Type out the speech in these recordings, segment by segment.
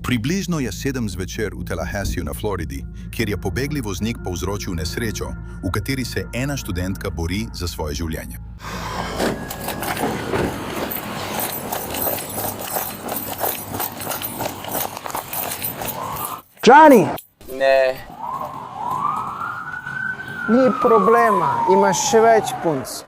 Približno je 7 zvečer v Tallahassiju na Floridi, kjer je pobegli voznik povzročil nesrečo, v kateri se ena študentka bori za svoje življenje. Johnny! Ne. Ni problema, imaš še več punc.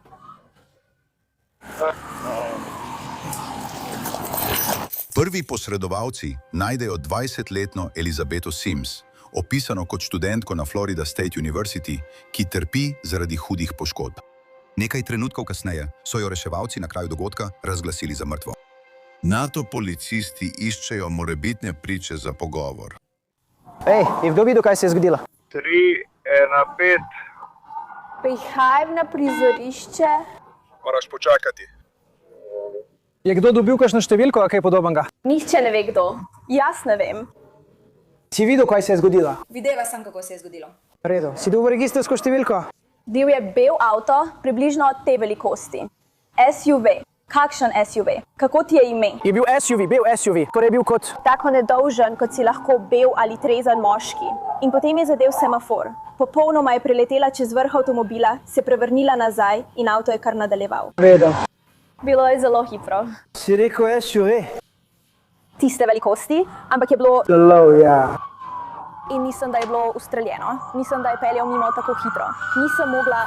Prvi posredovalci najdejo 20-letno Elizabeto Sims, opisano kot študentko na Florida State University, ki trpi zaradi hudih poškodb. Nekaj trenutkov kasneje so jo reševalci na kraju dogodka razglasili za mrtvo. NATO policisti iščejo morebitne priče za pogovor. Ej, je kdo videl, kaj se je zgodilo? 3, 1, 5. Prihajam na prizorišče. Moraš počakati. Je kdo dobil kakšno številko ali kaj podobnega? Nihče ne ve kdo. Jaz ne vem. Si videl, kaj se je zgodilo? Videla sem, kako se je zgodilo. V redu. Si dobil registrsko številko? Bil je bel avto, približno te velikosti. SUV. Kakšen SUV? Kako ti je ime? Je bil SUV, bel SUV. Torej je bil kot... Tako nedolžen, kot si lahko bel ali trezan moški. In potem je zadel semafor. Popolnoma je preletela čez vrh avtomobila, se prevrnila nazaj in avto je kar nadaljeval. Vedel. Bilo je zelo hitro. Si rekel SUV? Tiste velikosti, ampak je bilo... Zelo, ja. In nisem, da je bilo ustreljeno. Nisem, da je peljal mimo tako hitro. Nisem mogla...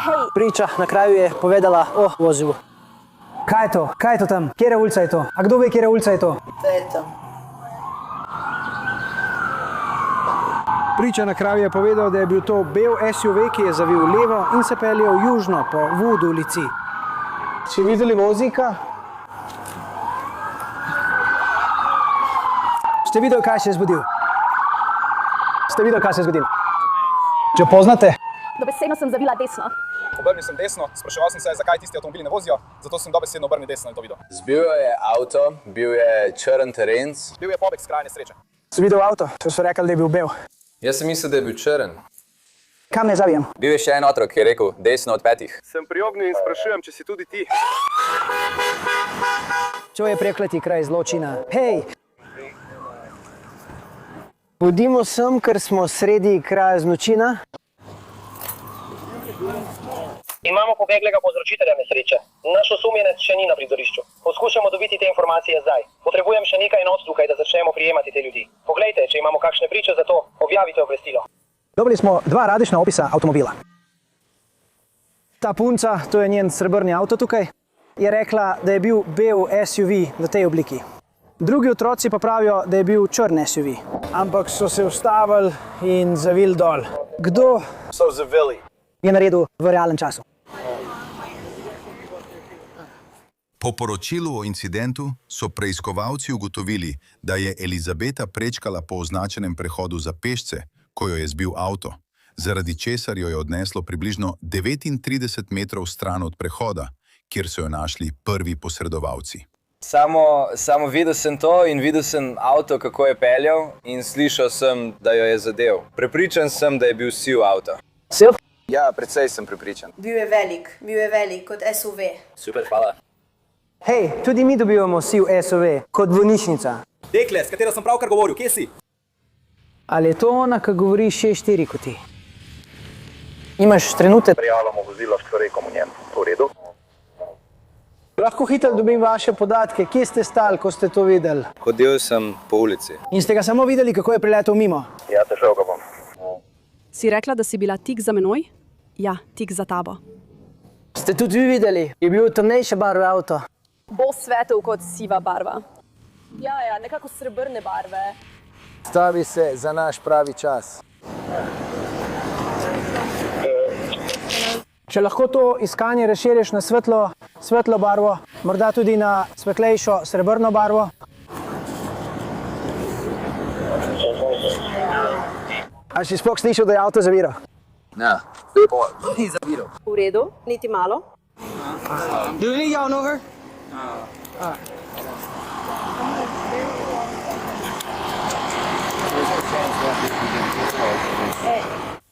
Hej! Priča na kraju je povedala o vozilu. Kaj je to? Kaj je to tam? Kjera ulica je to? A kdo ve, kjera ulica je to? Peta. Priča na kraju je povedal, da je bil to bel SUV, ki je zavil levo in se peljal južno po Wood ulici. Si videli voznika? Ste videli, kaj se je zgodilo? Ste videli, kaj se je zgodilo? Če poznate? Dobesedno sem zavila desno. Obrnil sem desno, spraševal sem se, zakaj tisti avtomobili ne vozijo, zato sem dobesedno obrnil desno in to videl. Zbil je avto, bil je črn terenc. Bil je pobeg s kraja nesreče. Si videl avto? To so rekli, da je bil bel. Jaz sem mislil, da je bil črn. Kam ne zavijem? Bil je še en otrok, ki je rekel desno od 5. Sem pri ognju in sprašujem, če si tudi ti. To je prekleti kraj zločina. Hej! Pojdimo sem, ker smo sredi kraja zločina. Imamo pobeglega povzročitelja nesreče. Naš osumljenec še ni na prizorišču. Poskušamo dobiti te informacije zdaj. Potrebujem še nekaj enot tukaj, da začnemo prijemati te ljudi. Poglejte, če imamo kakšne priče za to, objavite obvestilo. Dobili smo 2 različna opisa avtomobila. Ta punca, to je njen srebrni avto tukaj, je rekla, da je bil bel SUV v tej obliki. Drugi otroci pa pravijo, da je bil črn SUV. Ampak so se ustavili in zavili dol. Kdo So zavili. je naredil v realnem času? Po poročilu o incidentu so preiskovalci ugotovili, da je Elizabeta prečkala po označenem prehodu za pešce, ko jo je zbil avto, zaradi česar jo je odneslo približno 39 metrov stran od prehoda, kjer so jo našli prvi posredovalci. Samo videl sem to in videl sem avto, kako je peljal in slišal sem, da jo je zadev. Prepričan sem, da je bil siv avto. Siv? Ja, precej sem prepričan. Bil je velik kot SUV. Super, hvala. Hej, tudi mi dobivamo siv SUV, kot bolnišnica. Dekle, s katero sem pravkar govoril, kje si? Ali je to ona, ki govori 6-4 kot ti? Imaš trenutek? Prijavljamo vozilo s človekom v njem. V redu? Lahko hitro dobim vaše podatke. Kje ste stali, ko ste to videli? Hodil sem po ulici. In ste ga samo videli, kako je priletel mimo? Ja, težav ga bom. Si rekla, da si bila tik za menoj? Ja, tik za tabo. Ste tudi vi videli? Je bil temnejše barve avto. Bolj svetel kot siva barva. Ja, nekako srebrne barve. Stavi se za naš pravi čas. Če lahko to iskanje razširiš na svetlo barvo, morda tudi na svetlejšo srebrno barvo. A si sploh slišal, da je avto zaviral? Ne, ni zaviral. V redu, niti malo. Do you need y'all over?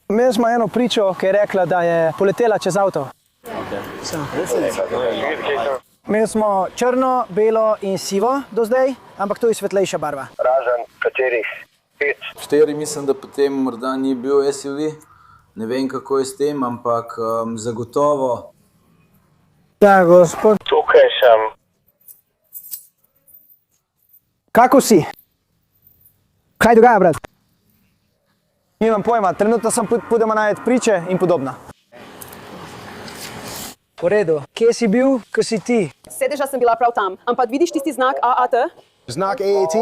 Imeli smo eno pričo, ki je rekla, da je poletela čez avto. Imeli smo črno, belo in sivo do zdaj, ampak to je svetlejša barva. Razen, Katerih? 5. 4 mislim, da potem morda ni bil SUV. Ne vem, kako je s tem, ampak zagotovo. Da, gospod. Tukaj sem. Kako si? Kaj dogaja, brat? Nimam pojma, trenutno sem pudemo najeti priče in podobno. V redu, kje si bil, ko si ti? Sedeža sem bila prav tam, ampak vidiš tisti znak AAT? Znak AAT?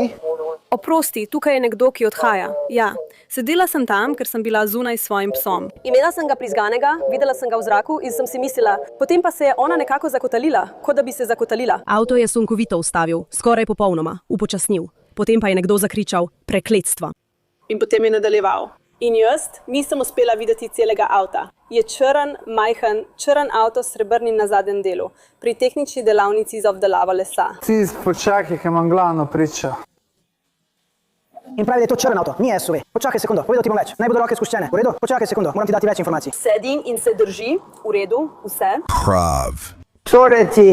Oprosti, tukaj je nekdo, ki odhaja. Ja, sedela sem tam, ker sem bila zunaj s svojim psom. Imela sem ga prizganega, videla sem ga v zraku in sem si mislila, potem pa se je ona nekako zakotalila, kot da bi se zakotalila. Avto je sunkovito ustavil, skoraj popolnoma, upočasnil. Potem pa je nekdo zakričal prekletstvo. In potem je nadaljeval. In jaz nisem uspela videti celega avta. Je črn, majhen, črn avto s srebrnim na zadnjem delu, pri tehnični delavnici za obdelavo lesa. Ti počakaj, ker imam glavno pričo. In pravi, da je to črn avto, ni SUV. Počakaj sekundo, povedal ti bom več. Naj bodo roke spuščene. V redu? Počakaj sekundo, moram ti dati več informacij. Sedim in se drži, v redu, vse. Prav. Torej ti.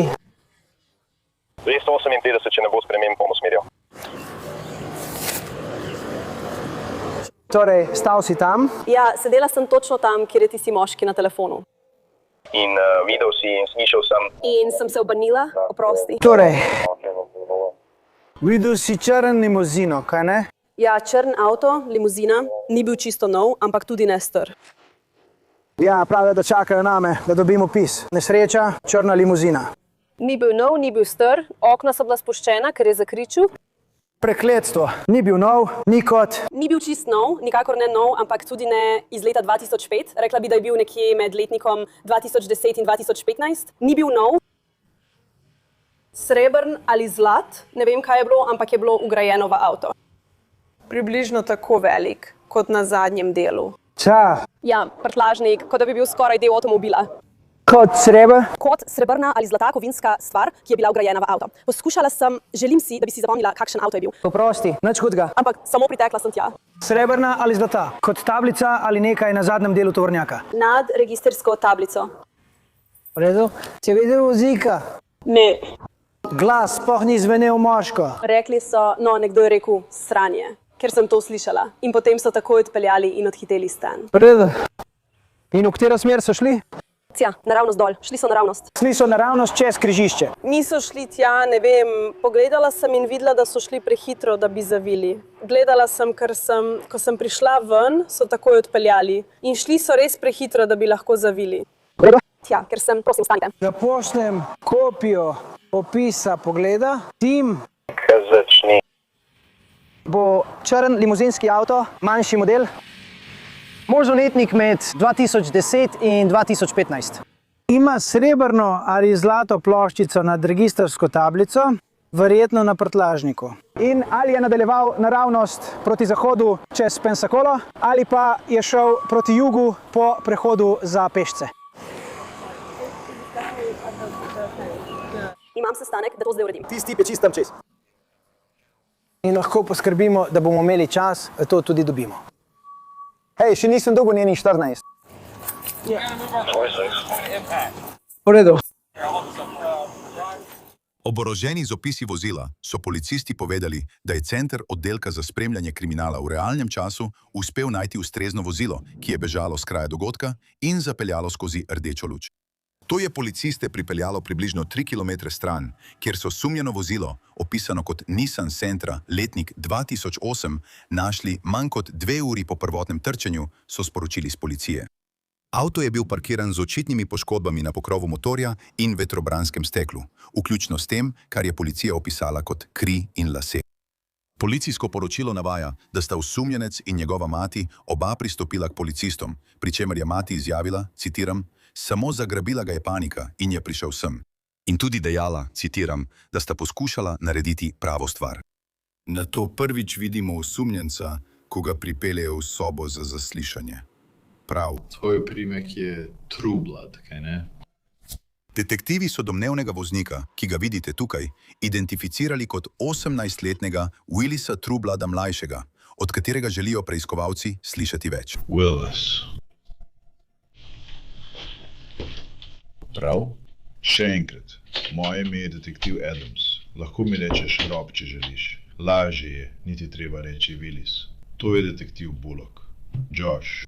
258, če ne bo sprememb, bom usmerjal. Torej, stal si tam. Ja, sedela sem točno tam, kjer je tisti moški na telefonu. In videl si in slišal sem. In sem se obrnila, oprosti. Torej, videl si črn limuzino, kaj ne? Ja, črn avto, limuzina, ni bil čisto nov, ampak tudi ne star. Ja, pravijo, da čakajo name, da dobim opis. Nesreča, črna limuzina. Ni bil nov, ni bil star, okna so bila spuščena, ker je zakričal. Prekletstvo. Ni bil nov, ni kot. Ni bil čist nov, nikakor ne nov, ampak tudi ne iz leta 2005. Rekla bi, da je bil nekje med letnikom 2010 in 2015. Ni bil nov. Srebrn ali zlat, ne vem, kaj je bilo, ampak je bilo vgrajeno v avto. Približno tako velik, kot na zadnjem delu. Ča. Ja, prtlažnik, kot da bi bil skoraj del avtomobila. Kot srebr? Kot srebrna ali zlata kovinska stvar, ki je bila vgrajena v avto. Poskušala sem, želim si, da bi si zapomnila, kakšen avto je bil. Oprosti, nič hudega. Ampak samo pritekla sem tja. Srebrna ali zlata? Kot tablica ali nekaj na zadnjem delu tovornjaka? Nad registrsko tablico. V redu. Si videl vozika? Ne. Glas sploh ni zvenel moško. Rekli so, no, nekdo je rekel sranje, ker sem to slišala. In potem so takoj odpeljali in odhiteli stan. V redu. In v katero smer so šli? Tja, naravnost dol, šli so naravnost. Šli so naravnost čez križišče. Niso šli tja, ne vem, pogledala sem in videla, da so šli prehitro, da bi zavili. Gledala sem, ko sem prišla ven, so takoj odpeljali. In šli so res prehitro, da bi lahko zavili. Tja, ker sem, prosim, stanite. Da pošljem kopijo opisa pogleda. Tim Kaj začni? bo črn limuzinski avto, manjši model. Možno letnik med 2010 in 2015. Ima srebrno ali zlato ploščico nad registrsko tablico, verjetno na prtlažniku. In ali je nadaljeval naravnost proti zahodu čez Pensacolo, ali pa je šel proti jugu po prehodu za pešce. Imam sestanek, da to zdaj uredim. Tisti tip je čist tam čez. In lahko poskrbimo, da bomo imeli čas, da to tudi dobimo. Hej, še nisem dolgo njeni 14. V redu. Oboroženi z opisi vozila so policisti povedali, da je center oddelka za spremljanje kriminala v realnem času uspel najti ustrezno vozilo, ki je bežalo s kraja dogodka in zapeljalo skozi rdečo luč. To je policiste pripeljalo približno 3 km stran, kjer so sumljeno vozilo, opisano kot Nissan Sentra, letnik 2008, našli manj kot 2 uri po prvotnem trčenju, so sporočili z policije. Avto je bil parkiran z očitnimi poškodbami na pokrovu motorja in vetrobranskem steklu, vključno s tem, kar je policija opisala kot kri in lase. Policijsko poročilo navaja, da sta osumljenec in njegova mati oba pristopila k policistom, pri čemer je mati izjavila, citiram, samo zagrabila ga je panika in je prišel sem. In tudi dejala, citiram, da sta poskušala narediti pravo stvar. Na to prvič vidimo osumljenca, ko ga pripeljejo v sobo za zaslišanje. Prav. Tvoj primek je Trublad, kaj ne? Detektivi so domnevnega voznika, ki ga vidite tukaj, identificirali kot 18-letnega Willisa Trublada mlajšega, od katerega želijo preiskovalci slišati več. Willis. Prav? Še enkrat. Moje ime je detektiv Adams. Lahko mi rečeš Rob, če želiš. Lažje je, niti treba reči Willis. To je detektiv Bullock. Josh.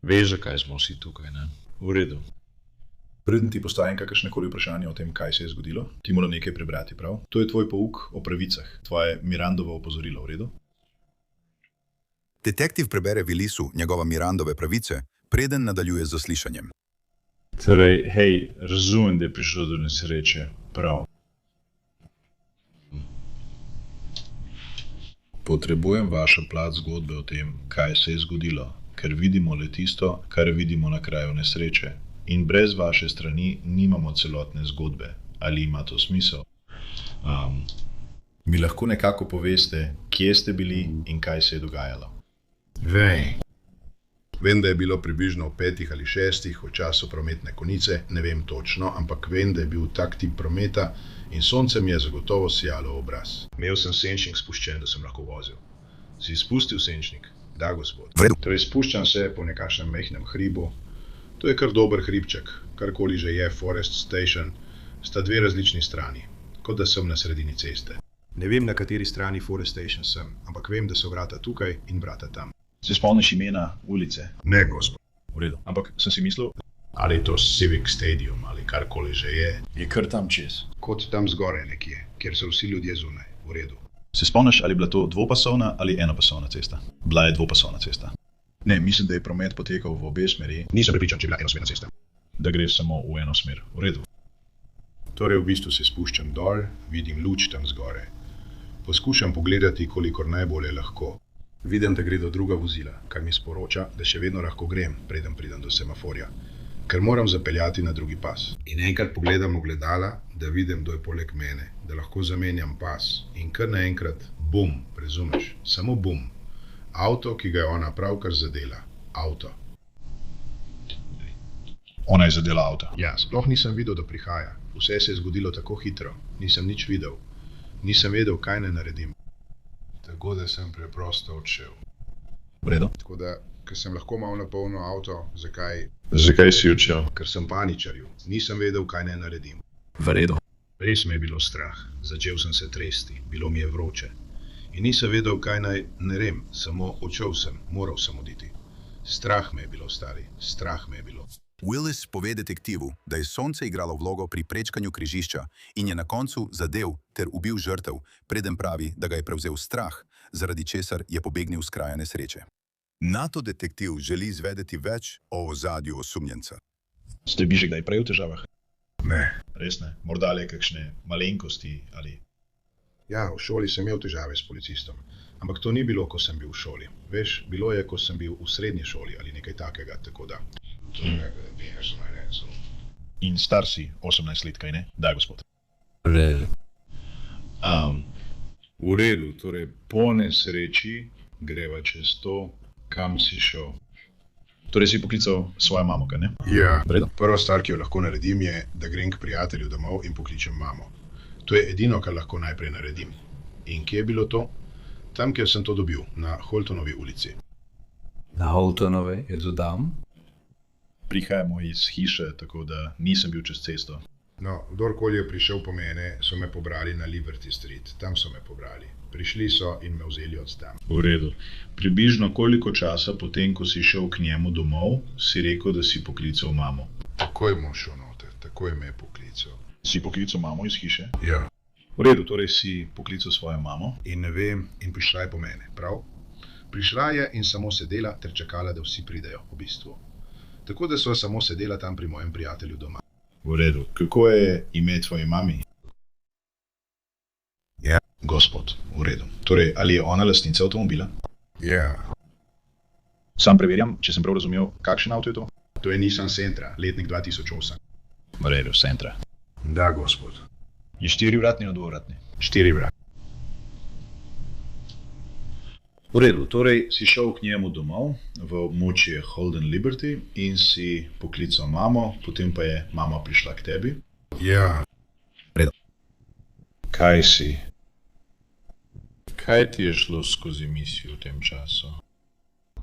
Veš, zakaj smo vsi tukaj, ne? V redu. Preden ti postavim kakršnekoli vprašanje o tem, kaj se je zgodilo, ti mora nekaj prebrati, prav? To je tvoj pouk o pravicah, tvoje Mirandovo opozorilo, v redu? Detektiv prebere Willisu njegova Mirandove pravice, preden nadaljuje z zaslišanjem. Torej, hej, razumem, da je prišlo do nesreče, prav. Potrebujem vašo plat zgodbe o tem, kaj se je zgodilo, ker vidimo le tisto, kar vidimo na kraju nesreče. In brez vaše strani nimamo celotne zgodbe. Ali ima to smisel? Mi lahko nekako poveste, kje ste bili in kaj se je dogajalo? Vem, da je bilo približno v 5 ali 6 v času prometne konice, ne vem točno, ampak vem, da je bil tak tip prometa in sonce mi je zagotovo sijalo v obraz. Imel sem senčnik spuščen, da sem lahko vozil. Si spustil senčnik? Da, gospod. Torej spuščam se po nekakšnem mehnem hribu. To je kar dober hribček, karkoli že je Forest Station, sta dve različni strani, kot da sem na sredini ceste. Ne vem, na kateri strani Forest Station sem, ampak vem, da so vrata tukaj in vrata tam. Se spomniš imena ulice? Ne, gospod. V redu. Ampak sem si mislil, Ali je to Civic Stadium ali karkoli že je. je kar tam čez. Kot tam zgoraj nekje, kjer so vsi ljudje zunaj, v redu. Se spomniš, ali je bila to dvopasovna ali enopasovna cesta? Bila je dvopasovna cesta. Ne, mislim, da je promet potekal v obe smeri. Nisem prepričan, če je bila enosmerna cesta. Da gre samo v eno smer. V redu. Torej v bistvu se spuščam dol, vidim luč tam zgoraj. Poskušam pogledati, kolikor najbolje lahko. Vidim, da gre do druga vozila, kar mi sporoča, da še vedno lahko grem, preden pridem do semaforja, ker moram zapeljati na drugi pas. In enkrat pogledam ogledala, da vidim, kdo je poleg mene, da lahko zamenjam pas. In kar naenkrat, bum, razumeš, samo bum. Avto, ki ga je ona pravkar zadela. Avto. Ona je zadela avto. Ja, sploh nisem videl, da prihaja. Vse se je zgodilo tako hitro. Nisem nič videl. Nisem vedel, kaj naj naredim. Tako da sem preprosto odšel. V redu. Tako da, ker sem lahko malo napolnil avto, zakaj? Zakaj si odšel? Ker sem paničaril. Nisem vedel, kaj naj naredim. V redu. Res me je bilo strah. Začel sem se tresti. Bilo mi je vroče. In nisem vedel, kaj naj naredim. Samo odšel sem. Moral sem oditi. Strah me je bilo, stari. Strah me je bilo. Willis pove detektivu, da je sonce igralo vlogo pri prečkanju križišča in je na koncu zadev ter ubil žrtev, preden pravi, da ga je prevzel strah, zaradi česar je pobegnil s kraja nesreče. NATO detektiv želi izvedeti več o ozadju osumljenca. Ste bili že kdaj prej v težavah? Ne. Res ne? Morda le kakšne malenkosti ali... Ja, v šoli sem imel težave s policistom. Ampak to ni bilo, ko sem bil v šoli. Veš, bilo je, ko sem bil v srednji šoli ali nekaj takega, tako da... In star si 18 let, kaj ne? Da, gospod. V redu, torej po nesreči greva čez to, kam si šel. Torej si poklical svojo mamo, kaj ne? Ja, V redu. prva stvar, ki jo lahko naredim, je, da grem k prijatelju domov in pokličem mamo. To je edino, kar lahko najprej naredim. In kje je bilo to? Tam, kjer sem to dobil, na Holtonovi ulici. Na Holtonove je dodam. Prihajamo iz hiše, tako da nisem bil čez cesto. No, kdorkoli je prišel po mene, so me pobrali na Liberty Street. Tam so me pobrali. Prišli so in me vzeli od tam. V redu. Približno koliko časa potem, ko si šel k njemu domov, si rekel, da si poklical mamo? Takoj bom šel noter, takoj me je poklical. Si poklical mamo iz hiše? Ja. V redu, torej si poklical svojo mamo? In ne vem, in prišla je po mene, prav? Prišla je in samo sedela ter čakala, da vsi pridejo, v bistvu. Tako da so samo sedela tam pri mojem prijatelju doma. V redu. Kako je ime tvoji mami? Ja. Gospod, v redu. Torej, ali je ona lastnica avtomobila? Ja. Sam preverjam, če sem prav razumel, kakšen avto je to? To je Nissan Sentra, letnik 2008. V redu, Sentra. Da, gospod. Je 4-vratni ali dvovratni? 4-vratni. V redu, torej si šel k njemu domov v območje Holden Liberty in si poklical mamo, potem pa je mama prišla k tebi. Ja. V redu. Kaj si? Kaj ti je šlo skozi misli v tem času?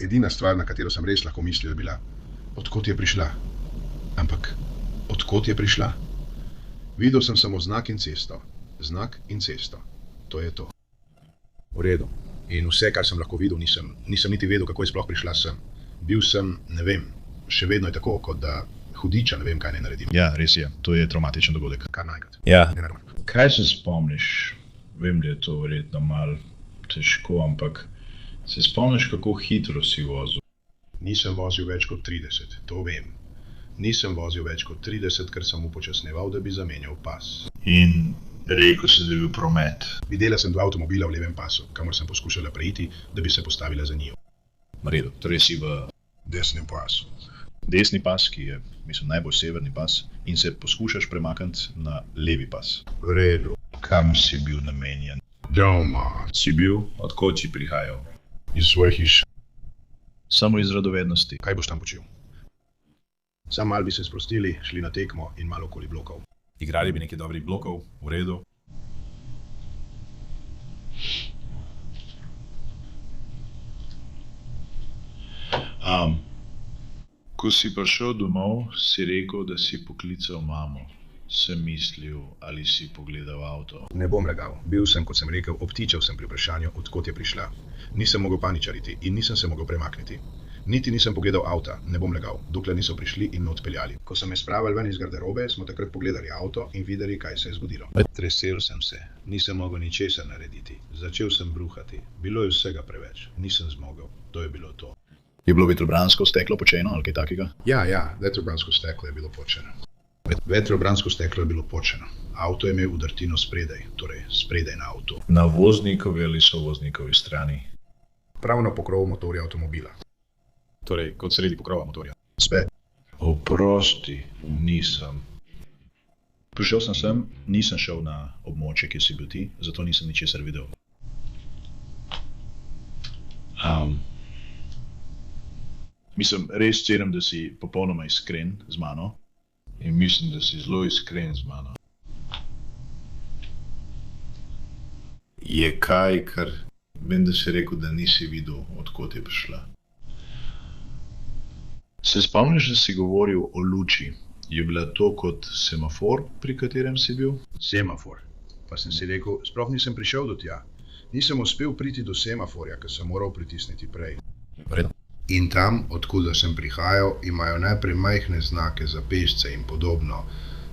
Edina stvar, na katero sem res lahko mislil, je bila, odkot je prišla. Ampak, odkot je prišla? Videl sem samo znak in cesto. znak in cesto. To je to. V redu. In vse, kar sem lahko videl, nisem niti vedel, kako je sploh prišla sem. Bil sem, ne vem, še vedno je tako, kot da hudiča ne vem, kaj ne naredim. Ja, res je, to je traumatičen dogodek. Kar naenkrat. Ja. Nenadoma. Kaj se spomniš? Vem, da je to verjetno malo težko, ampak se spomniš, kako hitro si vozil? Nisem vozil več kot 30, to vem. Nisem vozil več kot 30, ker sem upočasneval, da bi zamenjal pas. In rekel si, da je bil promet. Videla sem 2 avtomobila v levem pasu, kamor sem poskušala preiti, da bi se postavila za njiju. V redu, torej si v desnem pasu. Desni pas, ki je, mislim, najbolj severni pas, in se poskušaš premakniti na levi pas. V redu. Kam si bil namenjen? Doma. Si bil? Odkot si prihajal? Iz svoje hiše. Samo iz radovednosti. Kaj boš tam počel? Sam malo bi se sprostili, šli na tekmo in malo okoli blokov. Igrali bi nekaj dobrih blokov, v redu. Ko si prišel domov, si rekel, da si poklical mamo. Sem mislil, ali si pogledal avto. Ne bom lagal. Bil sem, kot sem rekel, obtičal sem pri vprašanju, odkot je prišla. Nisem mogel paničariti in nisem se mogel premakniti. Niti nisem pogledal avta, ne bom lagal, dokler niso prišli in me odpeljali. Ko so me spravili ven iz garderobe, smo takrat pogledali avto in videli, kaj se je zgodilo. Tresel sem se, nisem mogel ničesar narediti. Začel sem bruhati. Bilo je vsega preveč. Nisem zmogel. To je bilo to. Je bilo vetrobransko steklo počeno ali kaj takega? Ja, vetrobransko steklo je bilo počeno. Vetrobransko steklo je bilo počeno. Avto je imel udrtino spredaj, torej spredaj na avtu. Na voznikovi ali sovoznikovi strani? Prav na pokrovu motorja avtomobila. Torej, kot sredi pokrova motorja. Spet. Oprosti, nisem. Prišel sem sem, nisem šel na območje, kjer si bil ti, zato nisem ničesar videl. Mislim, res cenim, da si popolnoma iskren z mano. In mislim, da si zelo iskren z mano. Je kaj, kar vem, da si rekel, da nisi videl, odkot je prišla. Se spomniš, da si govoril o luči? Je bila to kot semafor, pri katerem si bil? Semafor. Pa sem si rekel, sploh nisem prišel do tja. Nisem uspel priti do semaforja, ker sem moral pritisniti prej. Vredno. In tam, odkud sem prihajal, imajo najprej majhne znake za pešce in podobno.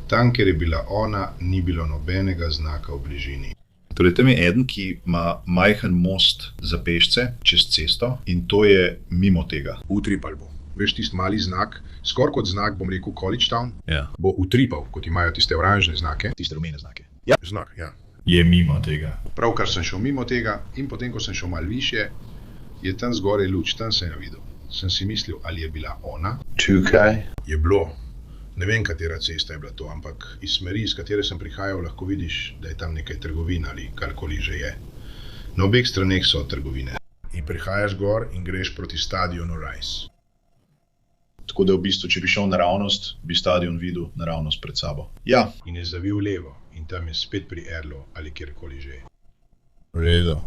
Tam, kjer je bila ona, ni bilo nobenega znaka v bližini. Torej, tam je eden, ki ima majhen most za pešce čez cesto in to je mimo tega. Utripal bo. Veš tisti mali znak, skoraj kot znak, bom rekel, College Town, Ja. bo utripal, kot imajo tiste oranžne znake. Tiste rumene znake. Ja. Znak, ja. Je mimo tega. Pravkar sem šel mimo tega in potem, ko sem šel malo višje, je tam zgoraj luč, tam sem jo videl. Sem si mislil, ali je bila ona. Tukaj? Je bilo. Ne vem, katera cesta je bila to, ampak iz smeri, iz katere sem prihajal, lahko vidiš, da je tam nekaj trgovin ali karkoli že je. Na obeh straneh so trgovine. In prihajaš gor in greš proti stadionu Rice. Tako da v bistvu, če bi šel naravnost, bi stadion videl naravnost pred sabo. Ja. In je zavil levo in tam je spet pri Erlu ali kjerkoli že. V redu.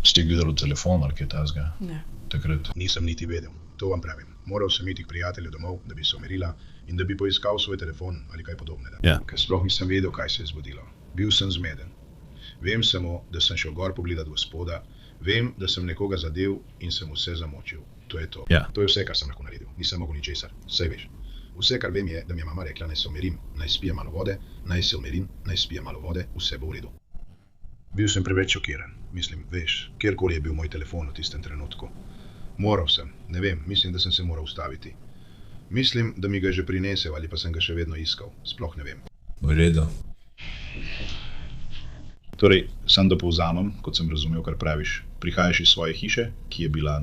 Ste gledali telefon ali kaj takega? Ne. Takrat? Nisem niti vedel, to vam pravim. Moral sem iti k prijatelju domov, da bi se umirila in da bi poiskal svoj telefon ali kaj podobnega. Ja. Ker sploh nisem vedel, kaj se je zgodilo. Bil sem zmeden. Vem samo, da sem šel gor pogledat gospoda, vem, da sem nekoga zadev in sem vse zamočil. To je to. Ja. To je vse, kar sem lahko naredil. Nisem mogel ničesar. Saj veš. Vse, kar vem, je, da mi je mama rekla, naj se umirim, naj spijem malo vode, naj se umirim, naj spijem malo vode, vse bo v redu. Bil sem preveč šokiran. Mislim, veš, kjerkoli je bil moj telefon v tistem trenutku. Moral sem, ne vem, mislim, da sem se moral ustaviti. Mislim, da mi ga je že prinesel ali pa sem ga še vedno iskal. Sploh ne vem. V redu. Torej, sam da povzamem, kot sem razumel, kar praviš. Prihajaš iz svoje hiše, ki je bila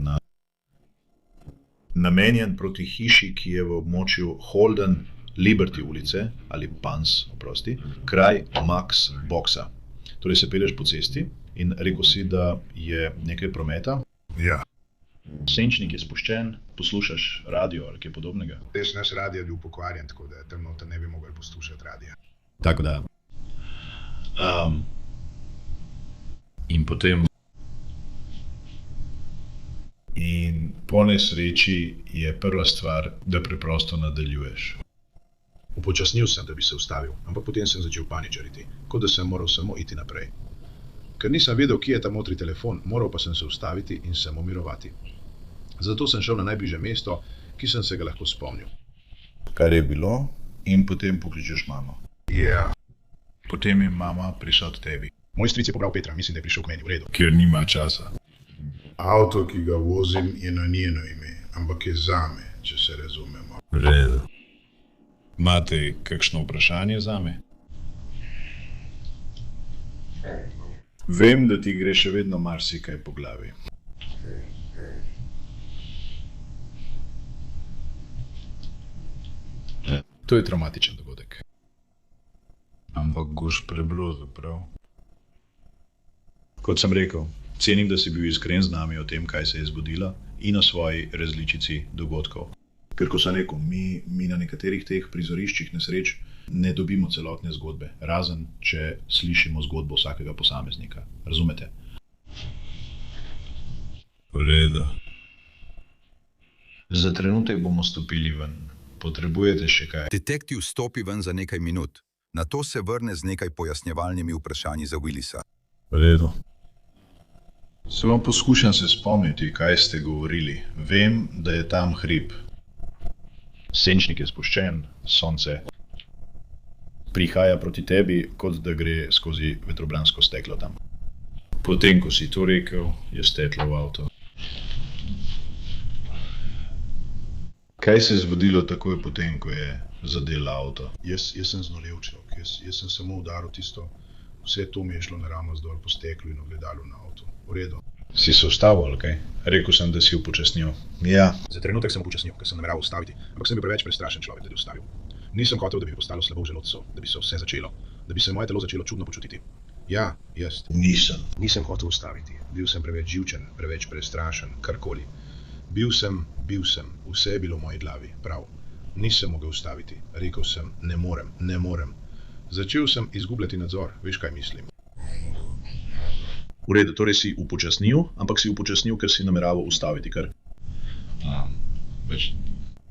namenjen proti hiši, ki je v območju Holden Liberty ulice, ali Pans, oprosti, kraj Max Boxa. Torej se pelješ po cesti in rekel si, da je nekaj prometa. Ja. Senčnik je spuščen, poslušaš radio ali kaj podobnega. Res naš radio je bil pokvarjen, tako da tam noter ne bi mogli poslušati radija. Tako da. In potem. In po nesreči je prva stvar, da preprosto nadaljuješ. Upočasnil sem, da bi se ustavil, ampak potem sem začel paničariti, kot da sem moral samo iti naprej. Ker nisem vedel, kje je ta motri telefon, moral pa sem se ustaviti in se umirovati. Zato sem šel na najbližje mesto, ki sem se ga lahko spomnil. Kar je bilo, in potem pokličeš mamo. Ja. Potem je mama prišla od tebi. Moj stric je pobral Petra, mislim, da je prišel k meni, v redu. Ker nima časa. Avto, ki ga vozim, je na njeno ime, ampak je zame, če se razumemo. V redu. Imate kakšno vprašanje zame? Vem, da ti gre še vedno marsikaj po glavi. To je traumatičen dogodek. Ampak boš preblodil, prav? Kot sem rekel, cenim, da si bil iskren z nami o tem, kaj se je zgodilo in o svoji različici dogodkov. Ker ko sem rekel, mi na nekaterih teh prizoriščih nesreč ne dobimo celotne zgodbe, razen če slišimo zgodbo vsakega posameznika. Razumete? V redu. Za trenutek bomo stopili ven. Potrebujete še kaj? Detektiv stopi ven za nekaj minut. Nato se vrne z nekaj pojasnjevalnimi vprašanji za Willisa. V redu. Samo poskušam se spomniti, kaj ste govorili. Vem, da je tam hrib. Senčnik je spuščen, sonce prihaja proti tebi, kot da gre skozi vetrobransko steklo tam. Potem, ko si to rekel, je steklo v avto. Kaj se je zgodilo takoj potem, ko je zadel avto? Jaz sem znorel človek, jaz sem samo udaril tisto, vse to mi je šlo naravnost dol po steklu in ogledalu na avto. V redu. Si se ustavil, ali kaj? Rekel sem, da si upočasnil. Ja. Za trenutek sem upočasnil, ker sem nameraval ustaviti, ampak sem bil preveč prestrašen človek, da bi ustavil. Nisem hotel, da bi postalo slabo v želodcu, da bi se vse začelo, da bi se moje telo začelo čudno počutiti. Ja, jaz. Nisem hotel ustaviti. Bil sem preveč živčen, preveč prestrašen, karkoli. Bil sem, vse je bilo v moji glavi, prav. Nisem mogel ustaviti, rekel sem, ne morem. Začel sem izgubljati nadzor, veš kaj mislim. V redu, torej si upočasnil, ampak si upočasnil, ker si nameraval ustaviti, ker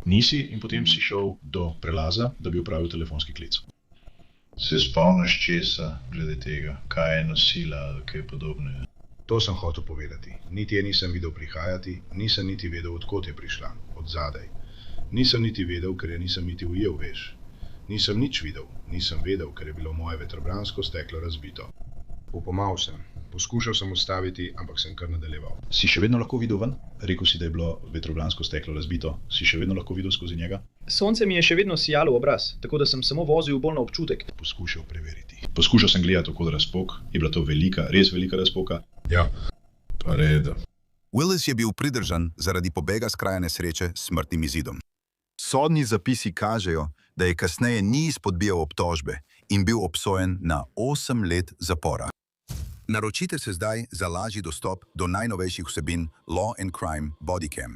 nisi in potem si šel do prelaza, da bi opravil telefonski klic. Se spomniš česa glede tega, kaj je nosila ali kaj podobnega? To sem hotel povedati. Niti je nisem videl prihajati, nisem niti vedel, odkot je prišla, od zadaj. Nisem niti vedel, ker je nisem niti ujel, veš. Nisem nič videl, nisem vedel, ker je bilo moje vetrobransko steklo razbito. Upomal sem, poskušal sem ustaviti, ampak sem kar nadaljeval. Si še vedno lahko videl ven? Rekel si, da je bilo vetrobransko steklo razbito. Si še vedno lahko videl skozi njega? Sonce mi je še vedno sijalo v obraz, tako da sem samo vozil bolj na občutek. Poskušal preveriti. Poskušal sem gledati okoli razpok. Je bila to velika, res velika razpoka? Ja. Pa redu. Willis je bil pridržan zaradi pobega s kraja nesreče s smrtnim izidom. Sodni zapisi kažejo, da je kasneje ni izpodbijal obtožbe in bil obsojen na 8 let zapora. Naročite se zdaj za lažji dostop do najnovejših vsebin Law and Crime Bodycam.